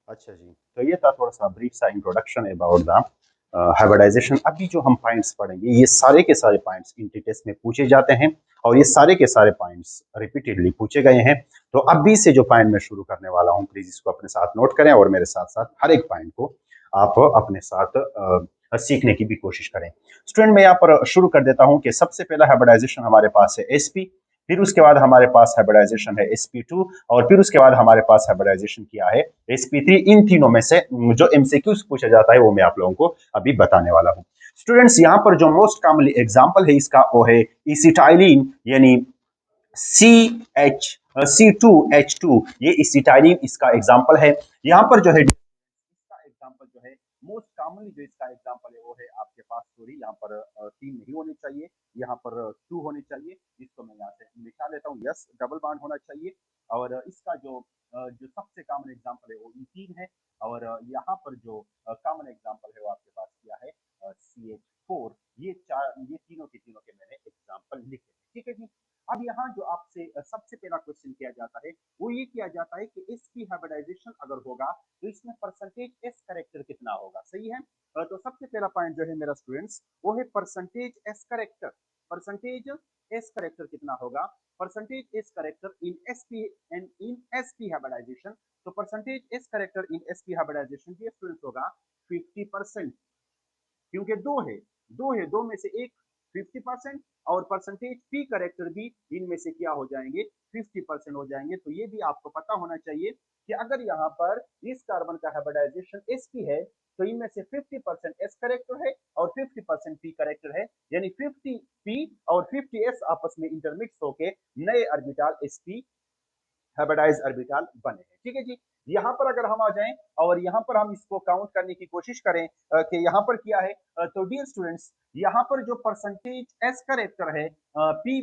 अच्छा जी, तो ये था थोड़ा सा ब्रीफ सा इंट्रोडक्शन अबाउट द हाइब्रिडाइजेशन। अभी जो हम पॉइंट्स पढ़ेंगे ये सारे के सारे पॉइंट्स इनके टेस्ट में पूछे जाते हैं और ये सारे के सारे पॉइंट्स रिपीटेडली पूछे गए हैं। तो अभी से जो पॉइंट मैं शुरू करने वाला हूँ प्लीज इसको अपने साथ नोट करें और मेरे साथ साथ हर एक पॉइंट को आप अपने साथ सीखने की भी कोशिश करें। स्टूडेंट मैं यहाँ पर शुरू कर देता हूँ कि सबसे पहला हाइब्रिडाइजेशन हमारे पास है एसपी, फिर उसके बाद हमारे पास हाइब्रिडाइजेशन है sp2 और फिर उसके बाद हमारे पास हाइब्रिडाइजेशन किया है sp3। इन तीनों में से जो एमसीक्यूज पूछा जाता है वो मैं आप लोगों को अभी बताने वाला हूं। स्टूडेंट्स यहाँ पर जो मोस्ट कॉमनली एग्जांपल है इसका वो है इसिटाइलिन यानी C2H2, ये इसिटाइलिन इसका एग्जांपल है। यहाँ पर जो है इसका एग्जांपल जो है मोस्ट कॉमनली जो इसका एग्जांपल है वो है आपके पास, सॉरी यहाँ पर तीन नहीं होने चाहिए, यहाँ पर टू होने चाहिए। इसको मैं यहाँ से निकाल लेता हूँ, यस डबल बॉन्ड होना चाहिए। और इसका जो सबसे कॉमन एग्जांपल है वो तीन है। और यहाँ पर जो कॉमन एग्जांपल है वो आपके पास क्या है, CH4। ये तीनों के मैंने एग्जांपल लिखे, ठीक है जी। अब यहाँ जो आपसे सबसे पहला क्वेश्चन किया जाता है वो ये किया जाता है कि इसकी हाइब्रिडाइजेशन अगर होगा तो इसमें परसेंटेज एस करेक्टर कितना होगा, सही है। तो सबसे पहला पॉइंट जो है मेरा स्टूडेंट्स वो है percentage S character. Percentage S character कितना होगा, percentage S character in SP and in SP hybridization. तो percentage S character in SP hybridization ये स्टूडेंट्स होगा 50%, क्योंकि दो में से एक 50% और परसेंटेज पी करेक्टर भी इनमें से क्या हो जाएंगे, 50% हो जाएंगे। तो ये भी आपको पता होना चाहिए कि अगर यहाँ पर इस कार्बन का हाइब्रिडाइजेशन एस पी है तो इनमें से 50% एस करेक्टर है और 50% पी करेक्टर है, यानी 50 पी और 50 एस आपस में इंटरमिक्स होके नए orbital S P hybridize orbital बने हैं, ठीक है जी। यहाँ पर अगर हम आ जाएं और यहाँ पर हम इसको काउंट करने की कोशिश करें कि यहाँ पर क्या है, तो डियर स्टूडेंट्स यहाँ पर जो परसेंटेज एस करेक्टर है पी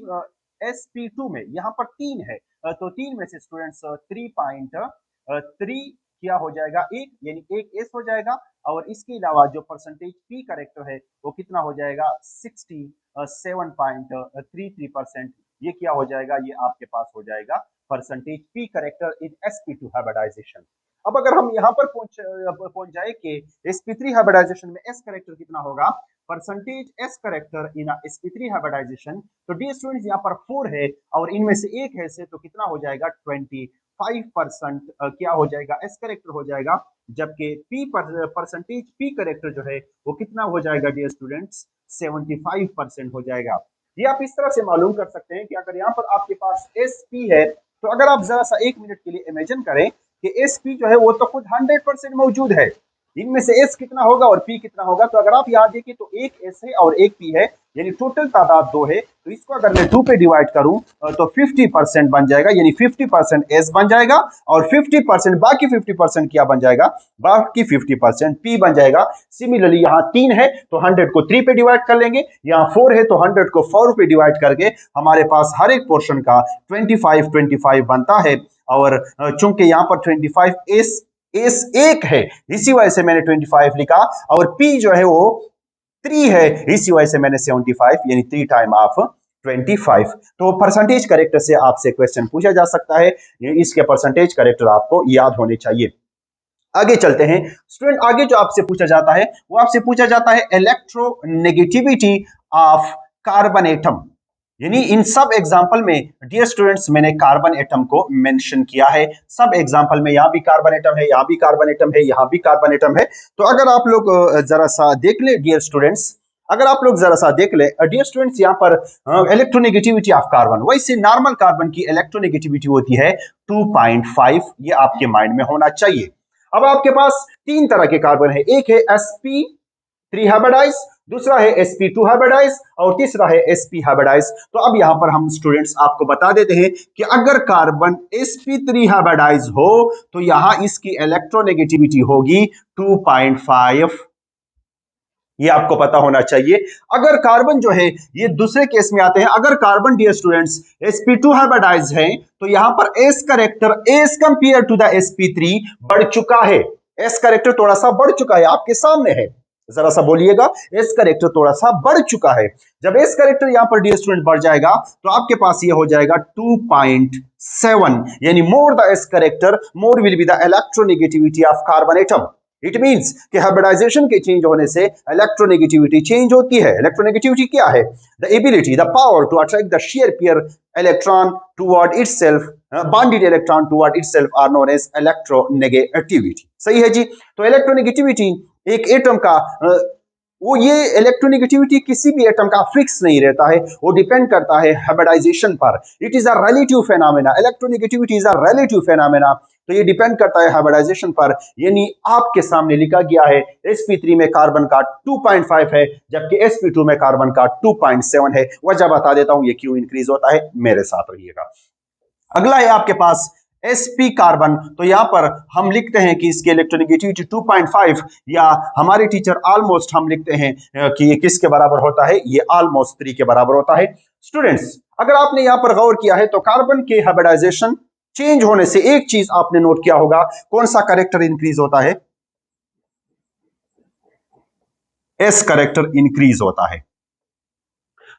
sp2 में यहाँ पर तीन है। तो तीन में से स्टूडेंट्स 3.3 क्या हो जाएगा, एक यानी एक एस हो जाएगा। और इसके अलावा जो परसेंटेज पी करेक्टर है वो कितना हो जाएगा 67.33%। ये क्या हो जाएगा, ये आपके पास हो जाएगा percentage P character in sp2 hybridization. अब अगर हम यहाँ पर पहुंच जाए कि sp3 हाइब्रिडाइजेशन में s करेक्टर कितना होगा, percentage s character in sp3 hybridization. तो डी स्टूडेंट्स यहाँ पर 4 है और इनमें से एक है से तो कितना हो जाएगा 25% क्या हो जाएगा एस करेक्टर हो जाएगा। जबकि पी परसेंटेज पी करेक्टर जो है वो कितना हो जाएगा डियर स्टूडेंट्स 75% हो जाएगा। ये आप इस तरह से मालूम कर सकते हैं कि अगर यहाँ पर आपके पास एस पी है तो अगर आप जरा सा एक मिनट के लिए इमेजिन करें कि एस पी जो है वो तो खुद 100% मौजूद है, इनमें से एस कितना होगा और पी कितना होगा। तो अगर आप यहाँ देखिए तो एक एस है और एक पी है, यानी टोटल तादाद दो है। तो इसको अगर मैं 2 पे डिवाइड करूं तो 50% बन जाएगा, यानी 50% एस बन जाएगा और 50% बाकी 50% क्या बन जाएगा, बाकी 50% पी बन जाएगा। सिमिलरली यहाँ 3 है तो 100 को 3 पे डिवाइड कर लेंगे, यहाँ 4 है तो 100 को 4 पे डिवाइड करके हमारे पास हर एक पोर्शन का 25 बनता है। और चूंकि यहाँ पर 25 एस एक है इसी वजह से मैंने 25 लिखा, और पी जो है वो 3 है इसी वजह से मैंने 75 यानी 3 टाइम ऑफ 25। तो परसेंटेज करेक्टर से आपसे क्वेश्चन पूछा जा सकता है, इसके परसेंटेज करेक्टर आपको याद होने चाहिए। आगे चलते हैं स्टूडेंट, आगे जो आपसे पूछा जाता है वो आपसे पूछा जाता है इलेक्ट्रोनेगेटिविटी ऑफ कार्बन एटम। यानी इन सब एग्जाम्पल में डियर स्टूडेंट्स मैंने कार्बन एटम को मेंशन किया है। सब एग्जाम्पल में यहां भी कार्बन एटम है, यहां भी कार्बन एटम है, यहां भी कार्बन एटम है। तो अगर आप लोग जरा सा देख ले डियर स्टूडेंट्स, अगर आप लोग जरा सा देख ले डियर स्टूडेंट्स यहाँ पर इलेक्ट्रोनेगेटिविटी ऑफ कार्बन, वैसे नॉर्मल कार्बन की इलेक्ट्रोनेगेटिविटी होती है 2.5। ये आपके माइंड में होना चाहिए। अब आपके पास तीन तरह के कार्बन है, एक है sp3 हाइब्रिडाइज, दूसरा है sp2 हाइब्रिडाइज और तीसरा है sp हाइब्रिडाइज। तो अब यहां पर हम स्टूडेंट्स आपको बता देते हैं कि अगर कार्बन sp3 हाइब्रिडाइज हो तो यहां इसकी इलेक्ट्रोनेगेटिविटी होगी 2.5। ये आपको पता होना चाहिए। अगर कार्बन जो है ये दूसरे केस में आते हैं, अगर carbon dear students sp2 hybridise है तो यहां पर s character as compare to the sp3 बढ़ चुका है, s करेक्टर थोड़ा सा बढ़ चुका है, आपके सामने है। जरा सा बोलिएगा, एस करेक्टर थोड़ा सा बढ़ चुका है। जब एस करेक्टर यहां पर डियर स्टूडेंट बढ़ जाएगा तो आपके पास ये हो जाएगा 2.7, यानी more the S character more will be the electronegativity of carbon atom. It means कि हाइब्रिडाइजेशन के चेंज होने से इलेक्ट्रोनेगेटिविटी चेंज होती है। इलेक्ट्रोनेगेटिविटी क्या है? The ability, the power to attract the share pair electron toward itself, bonded electron toward itself are known as electronegativity. सही है जी। तो इलेक्ट्रोनेगेटिविटी एक एटम का वो ये इलेक्ट्रोनेगेटिविटी किसी भी एटम का फिक्स नहीं रहता है, वो डिपेंड करता है हाइब्रिडाइजेशन पर। It is a relative phenomena, electronegativity is a relative phenomena. तो ये डिपेंड करता है हाइब्रिडाइजेशन पर। यानी आपके सामने लिखा गया है sp3 में कार्बन का 2.5 है, जबकि sp2 में कार्बन का 2.7 है। वजह बता देता हूं ये क्यों इंक्रीज होता है, मेरे साथ रहिएगा। अगला है आपके पास sp कार्बन। तो यहां पर हम लिखते हैं कि इसकी इलेक्ट्रोनेगेटिविटी 2.5, या हमारे टीचर ऑलमोस्ट हम लिखते हैं कि ये किसके बराबर होता है, ये ऑलमोस्ट 3 के बराबर होता है। स्टूडेंट्स, अगर आपने यहां पर गौर किया है तो कार्बन के हाइब्रिडाइजेशन चेंज होने से एक चीज आपने नोट किया होगा, कौन सा करेक्टर इंक्रीज होता है? एस करेक्टर इंक्रीज होता है।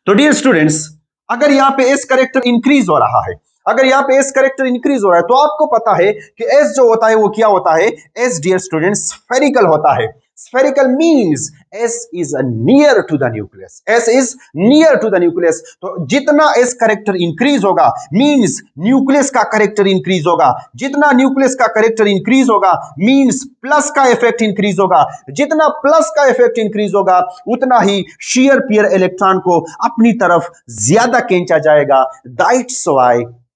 तो डियर स्टूडेंट्स, अगर यहां पे एस करेक्टर इंक्रीज हो रहा है, अगर यहां पे एस करेक्टर इंक्रीज हो रहा है, तो आपको पता है कि एस जो होता है वो क्या होता है? एस डियर स्टूडेंट्स स्फेरिकल होता है। Spherical means S is near to the nucleus, S is near to the nucleus. तो जितना एस करेक्टर इंक्रीज होगा मींस न्यूक्लियस का करेक्टर इंक्रीज होगा। जितना न्यूक्लियस का करेक्टर इंक्रीज होगा मींस प्लस का इफेक्ट इंक्रीज होगा। जितना प्लस का इफेक्ट इंक्रीज होगा उतना ही शेयर पेयर इलेक्ट्रॉन को अपनी तरफ ज्यादा खींचा जाएगा।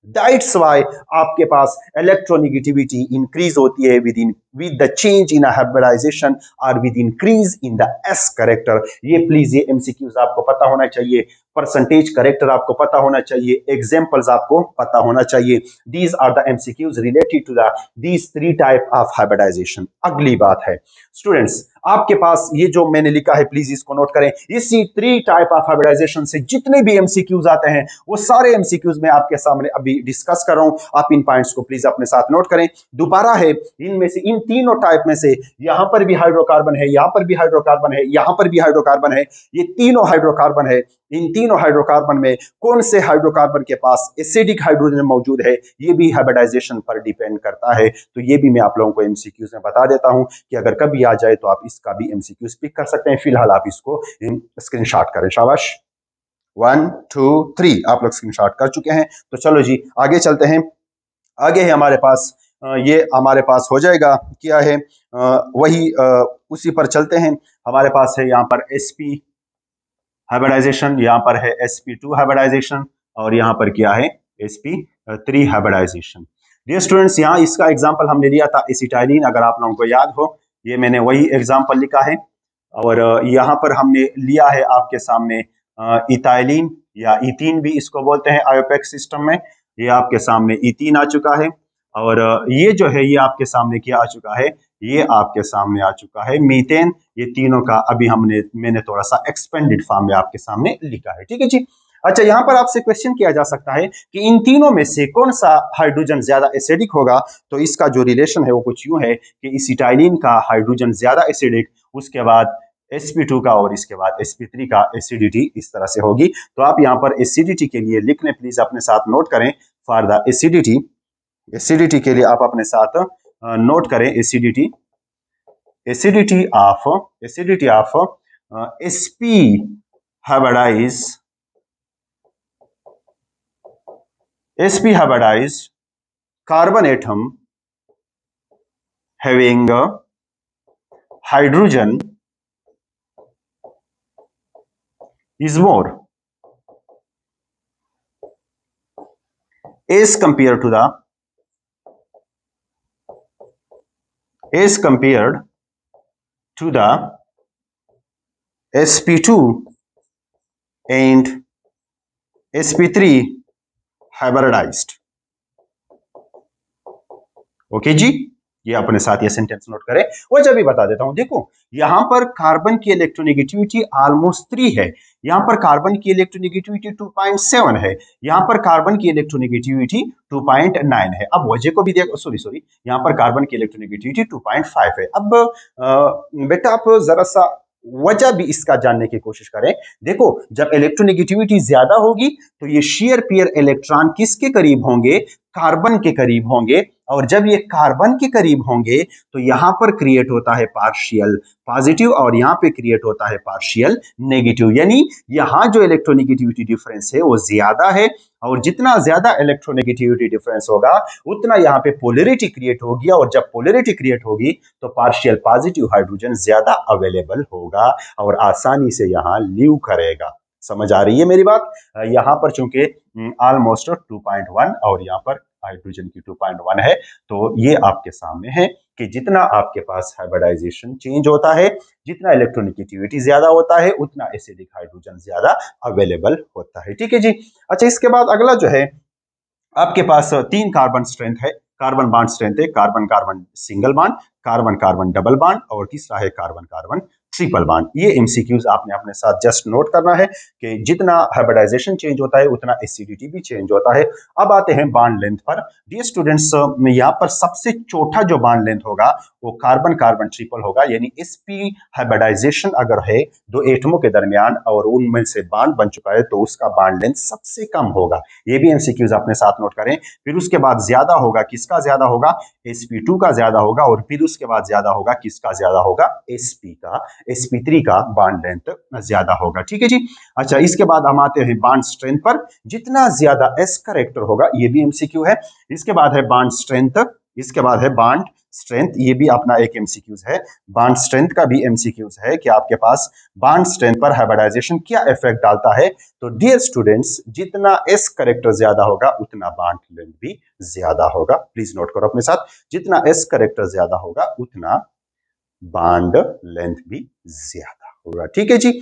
दैट्स वाई आपके पास इलेक्ट्रोनेगेटिविटी इंक्रीज होती है with the change in hybridization और with increase in the S character. ये प्लीज ये एमसीक्यूज आपको पता होना चाहिए, परसेंटेज करेक्टर आपको पता होना चाहिए, एग्जांपल्स आपको पता होना चाहिए। These are the MCQs related to the these 3 type of hybridization. अगली बात है स्टूडेंट्स, आपके पास ये जो मैंने लिखा है प्लीज इसको नोट करें। इसी 3 टाइप ऑफ हाइब्रिडाइजेशन से जितने भी एमसीक्यूज आते हैं वो सारे एमसीक्यूज मैं आपके सामने अभी डिस्कस कर रहा हूं। आप इन पॉइंट्स को प्लीज अपने साथ नोट करें। दोबारा है, इनमें से इन तीनों टाइप में से यहां पर भी हाइड्रोकार्बन है, यहां पर भी हाइड्रोकार्बन है, यहां पर भी हाइड्रोकार्बन है, ये तीनों हाइड्रोकार्बन है। इन तीनों हाइड्रोकार्बन में कौन से हाइड्रोकार्बन के पास एसिडिक हाइड्रोजन मौजूद है, ये भी हाइब्रिडाइजेशन पर डिपेंड करता है। तो ये भी मैं आप लोगों को एमसीक्यूज में बता देता हूं कि अगर कभी आ जाए तो आप इसका भी एमसीक्यूज पिक कर सकते हैं। फिलहाल आप इसको स्क्रीनशॉट करें। शाबाश, 1 2 3 आप लोग स्क्रीनशॉट कर चुके हैं। तो चलो जी आगे चलते हैं। आगे है हमारे पास ये हमारे पास हो जाएगा क्या है, वही उसी पर चलते हैं। हमारे पास है यहाँ पर sp हाइब्रिडाइजेशन, यहाँ पर है sp2 हाइब्रिडाइजेशन, और यहाँ पर क्या है sp3 हाइब्रिडाइजेशन। डियर स्टूडेंट्स, यहाँ इसका एग्जांपल हमने लिया था एसिटाइलिन, अगर आप लोगों को याद हो, ये मैंने वही एग्जांपल लिखा है। और यहाँ पर हमने लिया है आपके सामने इथाइलिन या इथीन भी इसको बोलते हैं आयोपेक सिस्टम में। ये आपके सामने इथीन आ चुका है, और ये जो है ये आपके सामने क्या आ चुका है, ये आपके सामने आ चुका है मीथेन। ये तीनों का अभी मैंने थोड़ा सा एक्सपेंडेड फॉर्म में आपके सामने लिखा है। ठीक है जी। अच्छा, यहाँ पर आपसे क्वेश्चन किया जा सकता है कि इन तीनों में से कौन सा हाइड्रोजन ज्यादा एसिडिक होगा। तो इसका जो रिलेशन है वो कुछ यूं है कि इसिटाइलिन का हाइड्रोजन ज्यादा एसिडिक, उसके बाद sp2 का, और इसके बाद sp3 का एसिडिटी इस तरह से होगी। तो आप यहाँ पर एसिडिटी के लिए लिख लें, प्लीज अपने साथ नोट करें। फॉर द एसिडिटी के लिए आप अपने साथ नोट करें acidity of sp hybridized carbon atom having hydrogen is more as compared to the sp2 and sp3 hybridized। Okay जी, ये अपने साथ ये सेंटेंस नोट करें। वजह भी बता देता हूं। देखो, यहां पर कार्बन की इलेक्ट्रोनेगेटिविटी ऑलमोस्ट 3 है, यहां पर कार्बन की इलेक्ट्रोनेगेटिविटी 2.7 है, यहां पर कार्बन की इलेक्ट्रोनेगेटिविटी 2.9 है। अब वजह को भी देखो, सॉरी, यहां पर कार्बन की इलेक्ट्रोनेगेटिविटी 2.5 है। अब बेटा आप जरा सा वजह भी इसका जानने की कोशिश करें। देखो, जब इलेक्ट्रोनेगेटिविटी ज्यादा होगी तो ये शेयर पेयर इलेक्ट्रॉन किसके करीब होंगे? कार्बन के करीब होंगे। और जब ये कार्बन के करीब होंगे तो यहां पर क्रिएट होता है पार्शियल पॉजिटिव और यहां पे क्रिएट होता है पार्शियल नेगेटिव। यानी यहां जो इलेक्ट्रोनेगेटिविटी डिफरेंस है वो ज्यादा है, और जितना ज्यादा इलेक्ट्रोनेगेटिविटी डिफरेंस होगा उतना यहाँ पे पोलरिटी क्रिएट होगी, और जब पोलरिटी क्रिएट होगी तो पार्शियल पॉजिटिव हाइड्रोजन ज्यादा अवेलेबल होगा और आसानी से यहाँ लीव करेगा। समझ आ रही है मेरी बात? यहाँ पर चूंकि ऑलमोस्ट 2.1 और यहाँ पर हाइड्रोजन की 2.1 है, तो ये आपके सामने है कि जितना आपके पास हाइब्रिडाइजेशन चेंज होता है, जितना इलेक्ट्रोनेगेटिविटी ज्यादा होता है, उतना एसिडिक हाइड्रोजन ज्यादा अवेलेबल होता है। ठीक है जी। अच्छा, इसके बाद अगला जो है आपके पास 3 कार्बन स्ट्रेंथ है, कार्बन बॉन्ड स्ट्रेंथ है, carbon carbon single bond, carbon carbon double bond और तीसरा है कार्बन कार्बन ट्रिपल बॉन्ड। ये एमसीक्यूज आपने अपने साथ जस्ट नोट करना है कि जितना हाइब्रिडाइजेशन चेंज होता है उतना एसिडिटी भी चेंज होता है। अब आते हैं बॉन्ड लेंथ पर। डियर स्टूडेंट्स, यहाँ पर सबसे छोटा जो बॉन्ड लेंथ होगा वो कार्बन कार्बन ट्रिपल होगा। यानी sp हाइब्रिडाइजेशन अगर है दो एटमों के दरमियान और उनमें से बॉन्ड बन चुका है तो उसका बॉन्ड लेंथ सबसे कम होगा। ये भी एमसीक्यूज अपने साथ नोट करें। फिर उसके बाद ज्यादा होगा, किसका ज्यादा होगा? sp2 का ज्यादा होगा। और फिर उसके बाद ज्यादा होगा, किसका ज्यादा होगा? sp3 का बॉन्ड लेंथ ज्यादा होगा। ठीक है जी। अच्छा, इसके बाद हम आते हैं बॉन्ड स्ट्रेंथ पर। जितना ज्यादा s करेक्टर होगा, ये भी एमसीक्यू है। इसके बाद है बॉन्ड स्ट्रेंथ, इसके बाद है बॉन्ड स्ट्रेंथ, ये भी अपना एक एमसीक्यूज है। बॉन्ड स्ट्रेंथ का भी एमसीक्यूज है कि आपके पास बॉन्ड स्ट्रेंथ पर हाइब्रिडाइजेशन क्या इफेक्ट डालता है। तो डियर स्टूडेंट्स, जितना s करेक्टर ज्यादा होगा उतना बॉन्ड लेंथ भी ज्यादा होगा। प्लीज नोट करो अपने साथ, जितना s करेक्टर ज्यादा होगा उतना बॉन्ड लेंथ भी ज्यादा होगा। ठीक है जी।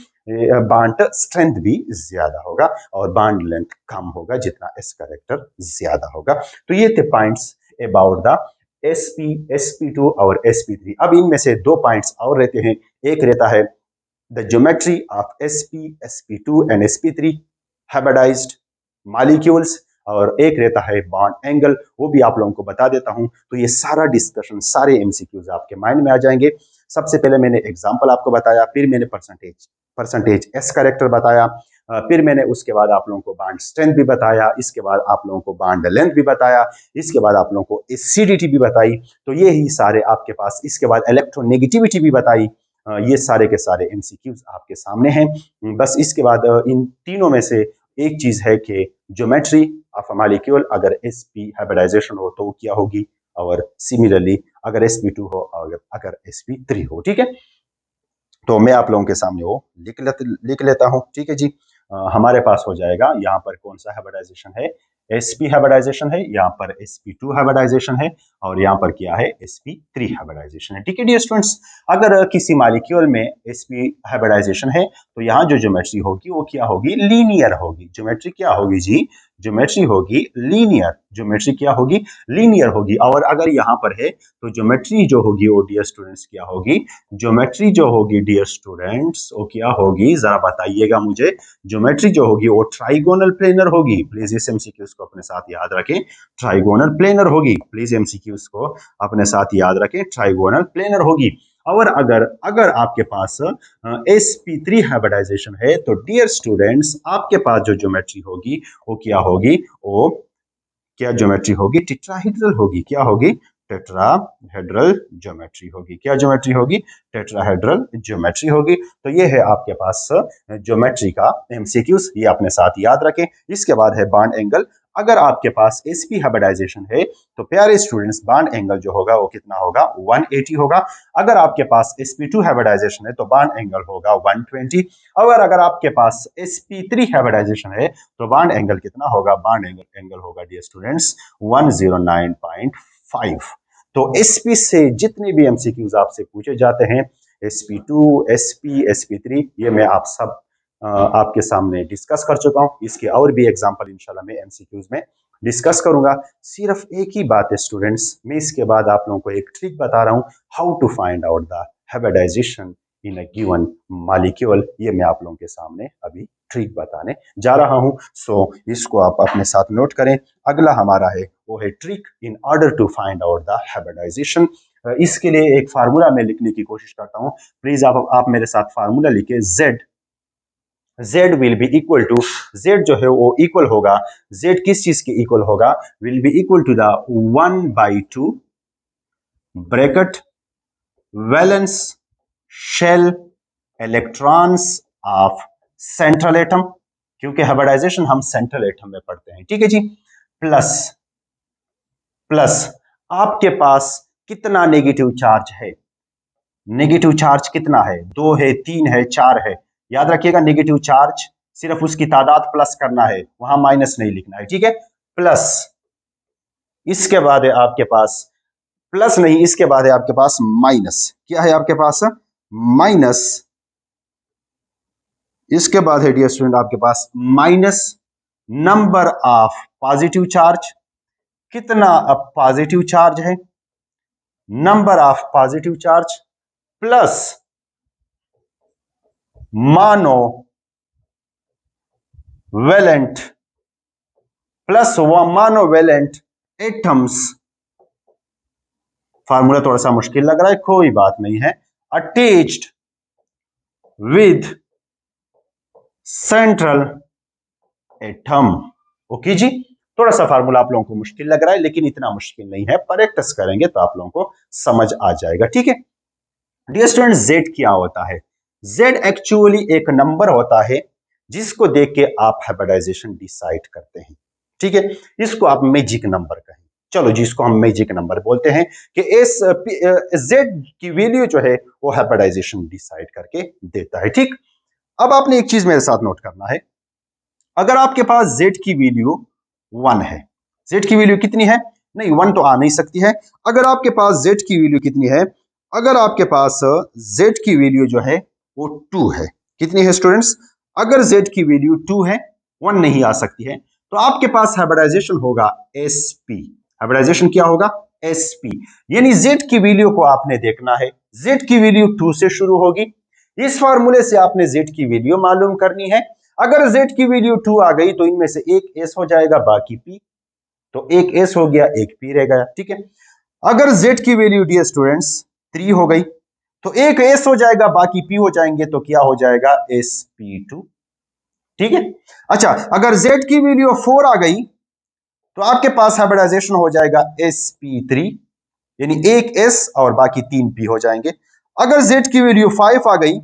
बॉन्ड स्ट्रेंथ भी ज्यादा होगा और बॉन्ड लेंथ कम होगा जितना s करेक्टर ज्यादा होगा। तो ये थे points about the sp, sp2 और sp3। अब इनमें से 2 पॉइंट्स और रहते हैं। एक रहता है the geometry of sp, sp2 and sp3 hybridized molecules, और एक रहता है बॉन्ड एंगल, वो भी आप लोगों को बता देता हूं। तो ये सारा डिस्कशन, सारे एमसीक्यूज आपके माइंड में आ जाएंगे। सबसे पहले मैंने एग्जांपल आपको बताया, फिर मैंने परसेंटेज एस करेक्टर बताया, फिर मैंने उसके बाद आप लोगों को बॉन्ड स्ट्रेंथ भी बताया, इसके बाद आप लोगों को बॉन्ड लेंथ भी बताया, इसके बाद आप लोगों को एसिडिटी भी बताई। तो ये ही सारे आपके पास, इसके बाद इलेक्ट्रोनेगेटिविटी भी बताई। ये सारे के सारे एमसीक्यूज आपके सामने हैं। बस इसके बाद इन तीनों में से एक चीज है कि ज्योमेट्री ऑफ अ मॉलिक्यूल, अगर sp हाइब्रिडाइजेशन हो तो वो क्या होगी, और सिमिलरली अगर sp2 हो, अगर sp3 हो। ठीक है, तो मैं आप लोगों के सामने वो लिख लेता हूं। ठीक है जी। हमारे पास हो जाएगा यहाँ पर कौन सा हाइब्रिडाइजेशन है, sp हाइब्रिडाइजेशन है, यहाँ पर sp2 हाइब्रिडाइजेशन है, और यहाँ पर क्या है, sp3 हाइब्रिडाइजेशन है। ठीक है डियर स्टूडेंट्स, अगर किसी मॉलिक्यूल में sp हाइब्रिडाइजेशन है तो यहाँ जो ज्योमेट्री होगी वो क्या होगी, लीनियर होगी। ज्योमेट्री क्या होगी जी, ज्योमेट्री होगी लीनियर। ज्योमेट्री क्या होगी, लीनियर होगी। और अगर यहाँ पर है तो ज्योमेट्री जो होगी वो डियर स्टूडेंट्स क्या होगी, ज्योमेट्री जो होगी डियर स्टूडेंट्स वो क्या होगी, जरा बताइएगा मुझे। ज्योमेट्री जो होगी वो ट्राइगोनल प्लेनर होगी। प्लीज इस एमसीक्यूज को अपने साथ याद रखें, ट्राइगोनल प्लेनर होगी। प्लीज एमसीक्यूज को अपने साथ याद रखें, ट्राइगोनल प्लेनर होगी। और अगर अगर आपके पास sp3 हाइब्रिडाइजेशन है तो डियर स्टूडेंट्स आपके पास जो ज्योमेट्री होगी वो क्या होगी, वो क्या ज्योमेट्री होगी, टेट्राहेड्रल होगी। क्या होगी, टेट्राहेड्रल ज्योमेट्री होगी। क्या ज्योमेट्री होगी, टेट्राहेड्रल ज्योमेट्री होगी। तो ये है आपके पास ज्योमेट्री का एमसीक्यूज, ये अपने साथ याद रखें। इसके बाद है बॉन्ड एंगल। अगर आपके पास sp हाइब्रिडाइजेशन है तो प्यारे स्टूडेंट्स बॉन्ड एंगल जो होगा वो कितना होगा, 180 होगा। अगर आपके पास sp2 हाइब्रिडाइजेशन है तो बॉन्ड एंगल होगा 120। और अगर आपके पास sp3 हाइब्रिडाइजेशन है तो बॉन्ड एंगल कितना होगा, बॉन्ड एंगल होगा डियर स्टूडेंट्स 109.5। तो sp से जितने भी एमसीक्यूज आपसे पूछे जाते हैं, sp2, sp, sp3, ये मैं आप सब आपके सामने डिस्कस कर चुका हूं। इसके और भी एग्जांपल इंशाल्लाह मैं एमसीक्यूज में डिस्कस करूंगा। सिर्फ एक ही बात है स्टूडेंट्स, मैं इसके बाद आप लोगों को एक ट्रिक बता रहा हूं, how to find out the hybridization in a given molecule. ये मैं आप लोगों के सामने अभी ट्रिक बताने जा रहा हूं। सो इसको आप अपने साथ नोट करें। अगला हमारा है वो है trick in order to find out the hybridization. इसके लिए एक फार्मूला मैं लिखने की कोशिश करता हूं। प्लीज आप मेरे साथ फार्मूला लिखे। Z will be equal to, Z जो है वो इक्वल होगा, Z किस चीज के इक्वल होगा, will be equal to the 1/2 bracket valence shell electrons of central atom, क्योंकि हाइब्रिडाइजेशन हम सेंट्रल एटम में पढ़ते हैं, ठीक है जी, प्लस प्लस आपके पास कितना नेगेटिव चार्ज है, नेगेटिव चार्ज कितना है, 2 है, 3 है, 4 है। याद रखिएगा नेगेटिव चार्ज सिर्फ उसकी तादाद प्लस करना है, वहां माइनस नहीं लिखना है, ठीक है। प्लस इसके बाद है आपके पास, प्लस नहीं, इसके बाद है आपके पास माइनस, क्या है आपके पास, माइनस, इसके बाद है डियर स्टूडेंट आपके पास minus number of positive charge, कितना अब पॉजिटिव चार्ज है, number of positive charge, plus monovalent, plus monovalent atoms, formula थोड़ा सा मुश्किल लग रहा है, कोई बात नहीं है, attached with central atom. Okay जी, थोड़ा सा फार्मूला आप लोगों को मुश्किल लग रहा है, लेकिन इतना मुश्किल नहीं है, प्रैक्टिस करेंगे तो आप लोगों को समझ आ जाएगा, ठीक है। डियर स्टूडेंट, जेड क्या होता है, जेड एक्चुअली एक नंबर होता है जिसको देख के आप हाइब्रिडाइजेशन डिसाइड करते हैं, ठीक है। इसको आप मैजिक नंबर कहें, चलो जिसको हम मैजिक नंबर बोलते हैं, कि इस जेड की वैल्यू जो है वो हाइब्रिडाइजेशन डिसाइड करके देता है, ठीक। अब आपने एक चीज मेरे साथ नोट करना है, अगर आपके पास z की वैल्यू 1 है, z की वैल्यू कितनी है, नहीं 1 तो आ नहीं सकती है, अगर आपके पास z की वैल्यू कितनी है, अगर आपके पास z की वैल्यू जो है वो 2 है, कितनी है स्टूडेंट्स, अगर z की वैल्यू 2 है, 1 नहीं आ सकती है, तो आपके पास हाइब्रिडाइजेशन होगा sp, हाइब्रिडाइजेशन क्या होगा, sp, यानी z की वैल्यू को आपने देखना है, z की वैल्यू 2 से शुरू होगी, इस फार्मूले से आपने z की वैल्यू मालूम करनी है, अगर z की वैल्यू 2 आ गई तो इनमें से एक s हो जाएगा, बाकी p, तो एक s हो गया, एक p रह गया, ठीक है। अगर z की वैल्यू डियर स्टूडेंट्स 3 हो गई तो एक s हो जाएगा, बाकी p हो जाएंगे, तो क्या हो जाएगा, sp2, ठीक है। अच्छा, अगर z की वैल्यू 4 आ गई तो आपके पास हाइब्रिडाइजेशन हो जाएगा sp3, यानी एक s और बाकी 3 p हो जाएंगे। अगर z की वैल्यू 5 आ गई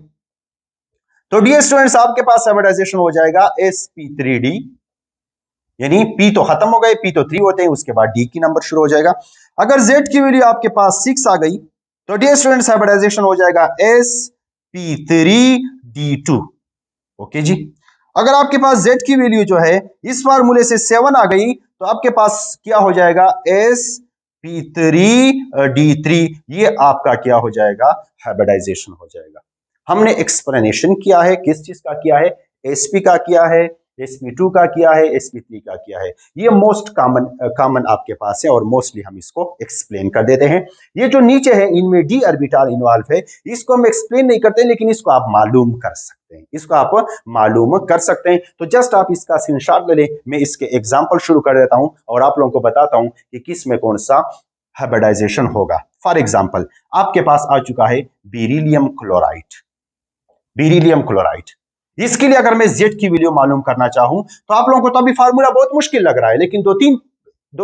तो डियर स्टूडेंट्स आपके पास हाइब्रिडाइजेशन हो जाएगा sp3d, यानी p तो खत्म हो गए, p तो 3 होते हैं, उसके बाद d की नंबर शुरू हो जाएगा। अगर z की वैल्यू आपके पास 6 आ गई तो डियर स्टूडेंट्स हाइब्रिडाइजेशन हो जाएगा sp3d2, ओके जी। अगर आपके पास z की वैल्यू जो है इस फार्मूले से 7 आ गई तो आपके पास क्या हो जाएगा, sp3d3, ये आपका क्या हो जाएगा, हाइब्रिडाइजेशन हो जाएगा। हमने एक्सप्लेनेशन किया है, किस चीज का किया है, sp का किया है, sp2 का किया है, sp3 का किया है, ये मोस्ट कॉमन आपके पास है और मोस्टली हम इसको एक्सप्लेन कर देते हैं। ये जो नीचे है इनमें d ऑर्बिटल इन्वॉल्व है, इसको हम एक्सप्लेन नहीं करते, लेकिन इसको आप मालूम कर सकते हैं, इसको आप मालूम कर सकते हैं। तो जस्ट आप इसका स्क्रीनशॉट ले लें, मैं इसके एग्जाम्पल शुरू कर देता हूं और आप लोगों को बताता हूं कि किस में कौन सा हाइब्रिडाइजेशन होगा। फॉर एग्जाम्पल आपके पास आ चुका है बेरिलियम क्लोराइड, बेरिलियम क्लोराइड, इसके लिए अगर मैं Z की वैल्यू मालूम करना चाहूं तो आप लोगों को तो अभी फार्मूला बहुत मुश्किल लग रहा है, लेकिन दो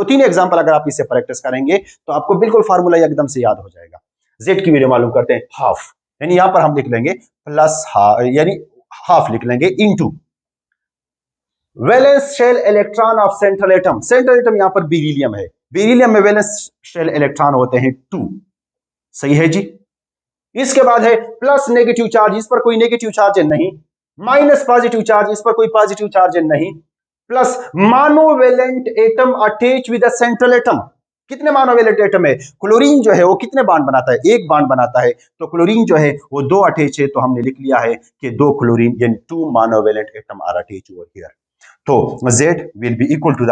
तीन एग्जांपल अगर आप इसे प्रैक्टिस करेंगे तो आपको बिल्कुल फार्मूला एकदम से याद हो जाएगा। Z की वैल्यू मालूम करते हैं हाफ, यानी यहां पर हम लिख लेंगे प्लस हाफ, यानी हाफ लिख लेंगे into valence shell electron of central atom, central atom यहां पर बेरिलियम है, बेरिलियम में वैलेंस शेल इलेक्ट्रॉन होते हैं 2, सही है जी। इसके बाद है प्लस नेगेटिव चार्ज, इस पर कोई नेगेटिव चार्ज नहीं, माइनस पॉजिटिव चार्ज, इस पर कोई पॉजिटिव चार्ज नहीं, plus monovalent atom attach with the central atom, कितने मोनोवेलेंट एटम है, क्लोरीन जो है वो कितने बॉन्ड बनाता है, एक बॉन्ड बनाता है, तो क्लोरीन जो है वो 2 अटैच है, तो हमने लिख लिया है कि 2 क्लोरीन यानी 2 monovalent atom are attach over here, तो Z will be equal to the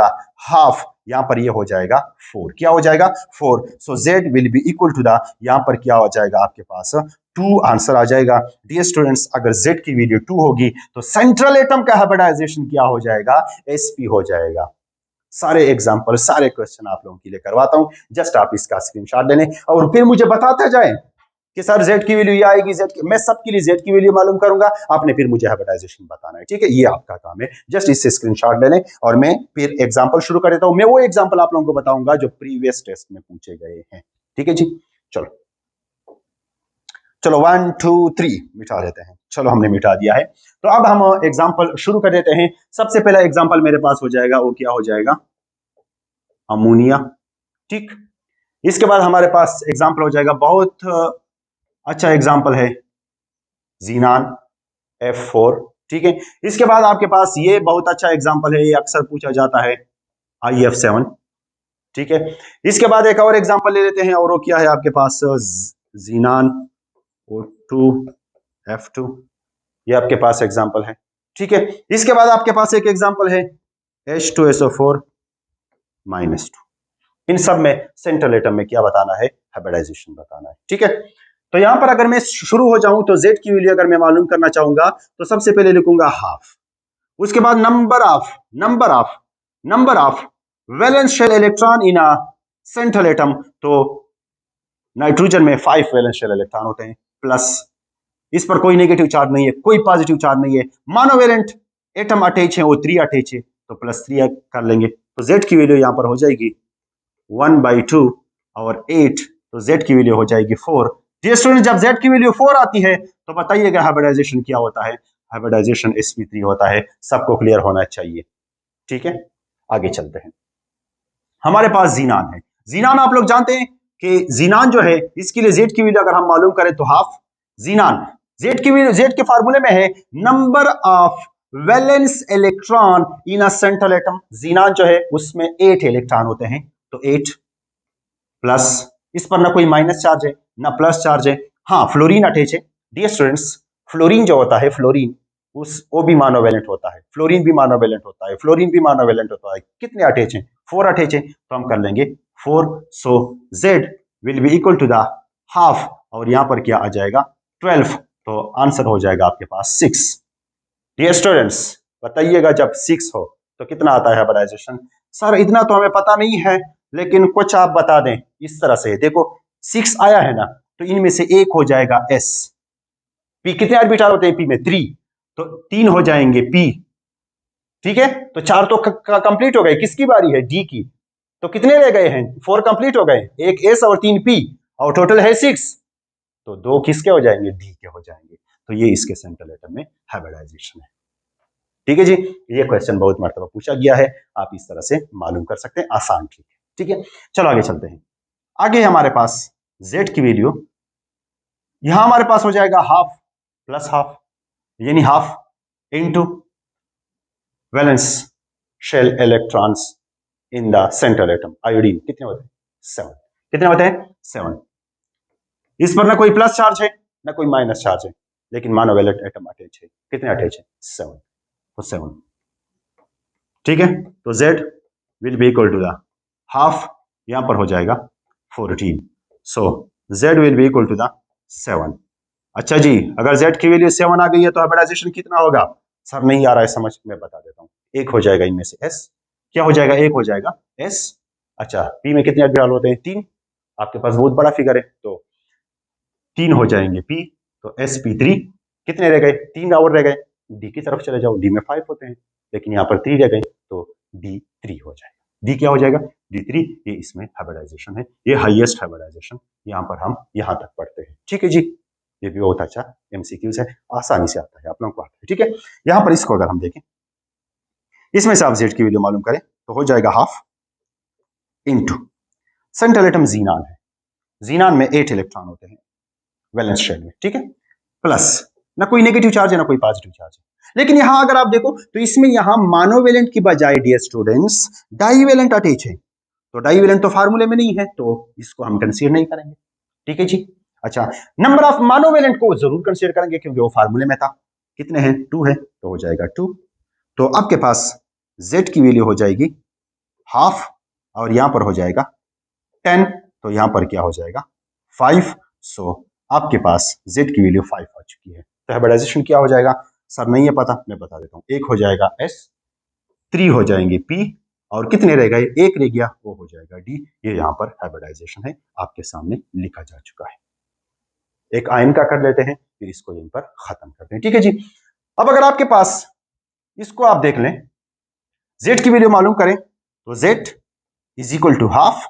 half, यहां पर ये हो जाएगा 4, क्या हो जाएगा 4, so Z will be equal to the, यहां पर क्या हो जाएगा आपके पास 2 आंसर आ जाएगा। डियर स्टूडेंट्स, अगर Z की वैल्यू 2 होगी तो सेंट्रल एटम का हाइब्रिडाइजेशन क्या हो जाएगा, sp हो जाएगा, सारे एग्जाम्पल सारे क्वेश्चन आप लोगों के लिए करवाता हूं, जस्ट आप इसका स्क्रीनशॉट ले लें और फिर मुझे बताते जाएं कि सर जेड की वैल्यू ये आएगी, मैं सबके लिए जेड की वैल्यू मालूम करूंगा, आपने फिर मुझे हाइब्रिडाइजेशन बताना है, ठीक है, ये आपका काम है। जस्ट इससे स्क्रीनशॉट ले लें और मैं फिर एग्जांपल शुरू कर देता हूं। मैं वो एग्जांपल आप लोगों को बताऊंगा जो प्रीवियस टेस्ट में पूछे गए हैं, ठीक है जी। चलो चलो 1 2 3 मिटा देते हैं। चलो हमने मिटा दिया है, तो अब हम एग्जांपल शुरू कर देते हैं। सबसे पहला एग्जांपल मेरे पास हो जाएगा, वो क्या हो जाएगा, अमोनिया, ठीक। इसके बाद हमारे पास एग्जांपल हो जाएगा, बहुत अच्छा एग्जांपल है जीनान F4, ठीक है। इसके बाद आपके पास ये बहुत अच्छा एग्जांपल है, ये अक्सर पूछा जाता है, IF7, ठीक है। इसके बाद एक और एग्जांपल ले लेते हैं, और वो क्या है आपके पास, जीनान O2 F2, ये आपके पास एग्जांपल है, ठीक है। इसके बाद आपके पास एक एग्जांपल है H2SO4 -2। इन सब में सेंट्रल एटम में क्या बताना है, हाइब्रिडाइजेशन बताना है, ठीक है। तो यहां पर अगर मैं शुरू हो जाऊं तो जेड की वैल्यू अगर मैं मालूम करना चाहूंगा तो सबसे पहले लिखूंगा हाफ, उसके बाद number of valence shell electron in a central atom, तो नाइट्रोजन में 5 वैलेंस शेल इलेक्ट्रॉन होते हैं, प्लस इस पर कोई नेगेटिव चार्ज नहीं है, कोई पॉजिटिव चार्ज नहीं है, मोनोवेलेंट एटम अटैच है, वो 3 अटैच है, तो +3 कर लेंगे, तो जेड की वैल्यू यहां पर हो जाएगी 1/2 और 8, तो जेड की वैल्यू हो जाएगी 4। डियर स्टूडेंट, जब जेड की वैल्यू 4 आती है तो बताइएगा हाइब्रिडाइजेशन क्या होता है, हाइब्रिडाइजेशन sp3 होता है, सबको क्लियर होना चाहिए, ठीक है। आगे चलते हैं, हमारे पास जीनान है। जीनान आप लोग जानते हैं कि जीनान जो है, इसके लिए जेड की वैल्यू अगर हम मालूम करें तो हाफ जीनान, जेड की वैल्यू जेड के फार्मूले में है number of valence electron in a central atom, xenon जो है उसमें 8 इलेक्ट्रॉन होते हैं, तो 8 प्लस, इस पर ना कोई माइनस चार्ज है ना प्लस चार्ज है, हाँ फ्लोरीन अटैच है। डियर स्टूडेंट्स, फ्लोरीन जो होता है, फ्लोरीन वो भी मोनोवेलेंट होता है, फ्लोरीन भी मोनोवेलेंट होता है, फ्लोरीन भी मोनोवेलेंट होता है, कितने अटैच हैं, 4 अटैच हैं, तो हम कर लेंगे 4, so Z will be equal to the half, और यहां पर क्या आ जाएगा 12, तो आंसर हो जाएगा आपके पास 6। डियर स्टूडेंट्स, बताइएगा जब 6 हो तो कितना आता है हाइब्रिडाइजेशन, सर इतना तो हमें पता नहीं है, लेकिन कुछ आप बता दें इस तरह से, देखो 6 आया है ना, तो इनमें से एक हो जाएगा S, P कितने ऑर्बिटल होते हैं P में 3, तो 3 हो जाएंगे P, ठीक है। तो 4 तो कंप्लीट हो गए, किसकी बारी है, D की, तो कितने रह गए हैं, 4 कंप्लीट हो गए, एक S और 3 P, और टोटल है 6, तो 2 किसके हो जाएंगे, D के हो जाएंगे, तो ये इसके सेंट्रल एटम में हाइब्रिडाइजेशन है, ठीक है जी। ये क्वेश्चन बहुत मरतबा पूछा गया है, आप इस तरह से मालूम कर सकते हैं, आसान ट्रिक है, ठीक है। चलो आगे चलते हैं, आगे हमारे पास Z की वैल्यू, यहां हमारे पास हो जाएगा हाफ प्लस हाफ, यानी half into valence shell electrons in the central atom, iodine कितने होते हैं 7, कितने होते हैं 7, इस पर ना कोई प्लस चार्ज है ना कोई माइनस चार्ज है, लेकिन मोनोवेलेंट एटम अटैच है, कितने अटैच है 7, तो 7, ठीक है। तो Z will be equal to the half, यहां पर हो जाएगा 14, so Z will be equal to the 7। अच्छा जी, अगर Z की वैल्यू 7 आ गई है तो हाइब्रिडाइजेशन कितना होगा, सर नहीं आ रहा है समझ, मैं बता देता हूं, एक हो जाएगा इनमें से S, क्या हो जाएगा, एक हो जाएगा S। अच्छा, P में कितने ऑर्बिटल होते हैं 3, आपके पास बहुत बड़ा फिगर है, तो 3 हो जाएंगे P, तो sp3, कितने रह गए, 3 और रह गए, D की तरफ चले जाओ, D में 5 होते हैं, लेकिन यहाँ पर 3 रह गए, तो D3 हो जाएगा, D क्या हो जाएगा D3, ये इसमें हाइब्रिडाइजेशन है, ये हाईएस्ट हाइब्रिडाइजेशन यहाँ पर हम यहाँ तक पढ़ते हैं, ठीक है जी। ये भी बहुत अच्छा MCQs है, आसानी से आता है, आप लोगों को आता है, ठीक है। यहाँ पर इसको अगर हम देखें, इसमें से आप Z की वैल्यू मालूम करें तो हो जाएगा half into central atom xenon है, जीनान में 8 इलेक्ट्रॉन होते हैं वैलेंस शेल में, ठीक है, प्लस ना कोई नेगेटिव चार्ज है ना कोई पॉजिटिव चार्ज है, लेकिन यहां अगर आप देखो तो इसमें यहां मोनोवेलेंट की बजाय डियर स्टूडेंट्स डाईवेलेंट अटैच है, तो डाईवेलेंट तो फार्मूले में नहीं है, तो इसको हम कंसीडर नहीं करेंगे, ठीक है जी। अच्छा, नंबर ऑफ मोनोवेलेंट को जरूर कंसीडर करेंगे क्योंकि वो फार्मूले में था, कितने हैं 2 है, तो हो जाएगा 2, तो आपके पास Z की वैल्यू हो जाएगी हाफ, और यहां पर हो जाएगा 10, तो यहां पर क्या हो जाएगा 5, सो आपके पास Z की वैल्यू 5 आ चुकी है, तो हाइब्रिडाइजेशन क्या हो जाएगा, सर नहीं है पता, मैं बता देता हूं, एक हो जाएगा S, 3 हो जाएंगे P, और कितने रह गए, एक रह गया, वो हो जाएगा डी। ये यहाँ पर हाइब्रिडाइजेशन है, आपके सामने लिखा जा चुका है। एक आयन का कर लेते हैं, फिर इसको यहीं पर खत्म करते हैं, ठीक है जी। अब अगर आपके पास इसको आप देख लें, जेड की वैल्यू मालूम करें तो Z is equal to half,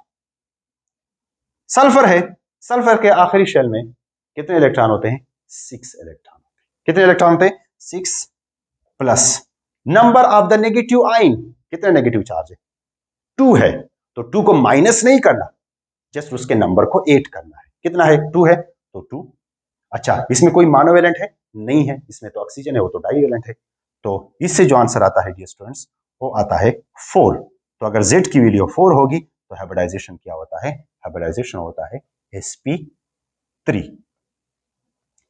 sulphur है, सल्फर के आखिरी शेल में कितने इलेक्ट्रॉन होते हैं, 6 इलेक्ट्रॉन। कितने इलेक्ट्रॉन होते हैं, 6 plus number of the negative ion, कितने नेगेटिव चार्ज है, 2 है, तो 2 को माइनस नहीं करना, जस्ट उसके नंबर को 8 करना है। कितना है, 2 है तो 2। अच्छा, इसमें कोई मोनोवेलेंट है, नहीं है, इसमें तो ऑक्सीजन है, वो तो डाईवेलेंट है। तो इससे जो आंसर आता है डियर स्टूडेंट्स, वो आता है 4। तो अगर Z की वैल्यू 4 होगी तो हाइब्रिडाइजेशन क्या होता है, हाइब्रिडाइजेशन होता है sp3।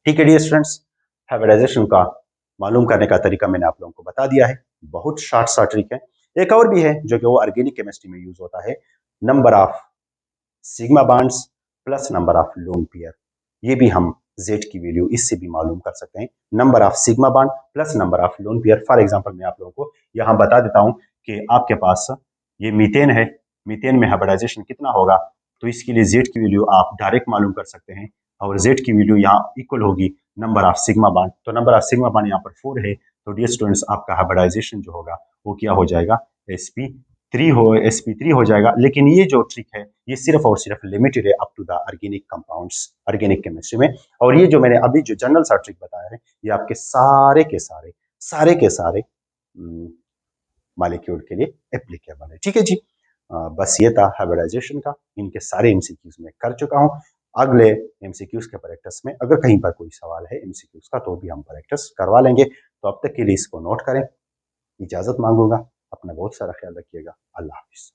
ठीक है डियर स्टूडेंट्स, हाइब्रिडाइजेशन का मालूम करने का तरीका मैंने आप लोगों को बता दिया है, बहुत शॉर्ट ट्रिक है। एक और भी है जो कि वो ऑर्गेनिक केमिस्ट्री में यूज होता है, number of sigma bonds plus number of lone pair. ये भी हम Z की वैल्यू इससे भी मालूम कर सकते हैं, number of sigma bond plus number of lone pair. For example मैं आप लोगों को यहाँ बता देता हूँ कि आपके पास ये मीथेन है, मीथेन में हाइब्रिडाइजेशन कितना होगा, तो इसके लिए Z की वैल्यू आप डायरेक्ट मालूम कर सकते हैं, और Z की वैल्यू यहाँ इक्वल होगी नंबर ऑफ सिग्मा बॉन्ड। तो नंबर ऑफ सिग्मा बॉन्ड यहाँ पर 4 है, तो डियर स्टूडेंट्स आपका हाइब्रिडाइजेशन जो होगा वो क्या हो जाएगा, sp3 हो जाएगा। लेकिन ये जो ट्रिक है ये सिर्फ और सिर्फ लिमिटेड है up to the organic compounds, organic chemistry में। और ये जो मैंने अभी जो जनरल सा ट्रिक बताया है ये आपके सारे के सारे मॉलिक्यूल के लिए एप्लीकेबल है, ठीक है जी। बस ये था हाइब्रिडाइजेशन का, इनके सारे एमसीक्यूज में कर चुका हूँ। अगले एमसीक्यूज के प्रैक्टिस में अगर कहीं पर कोई सवाल है एमसीक्यूज का तो भी हम प्रैक्टिस करवा लेंगे। तो अब तक के लिए इसको नोट करें, इजाजत मांगूंगा, अपना बहुत सारा ख्याल रखिएगा, अल्लाह हाफिज।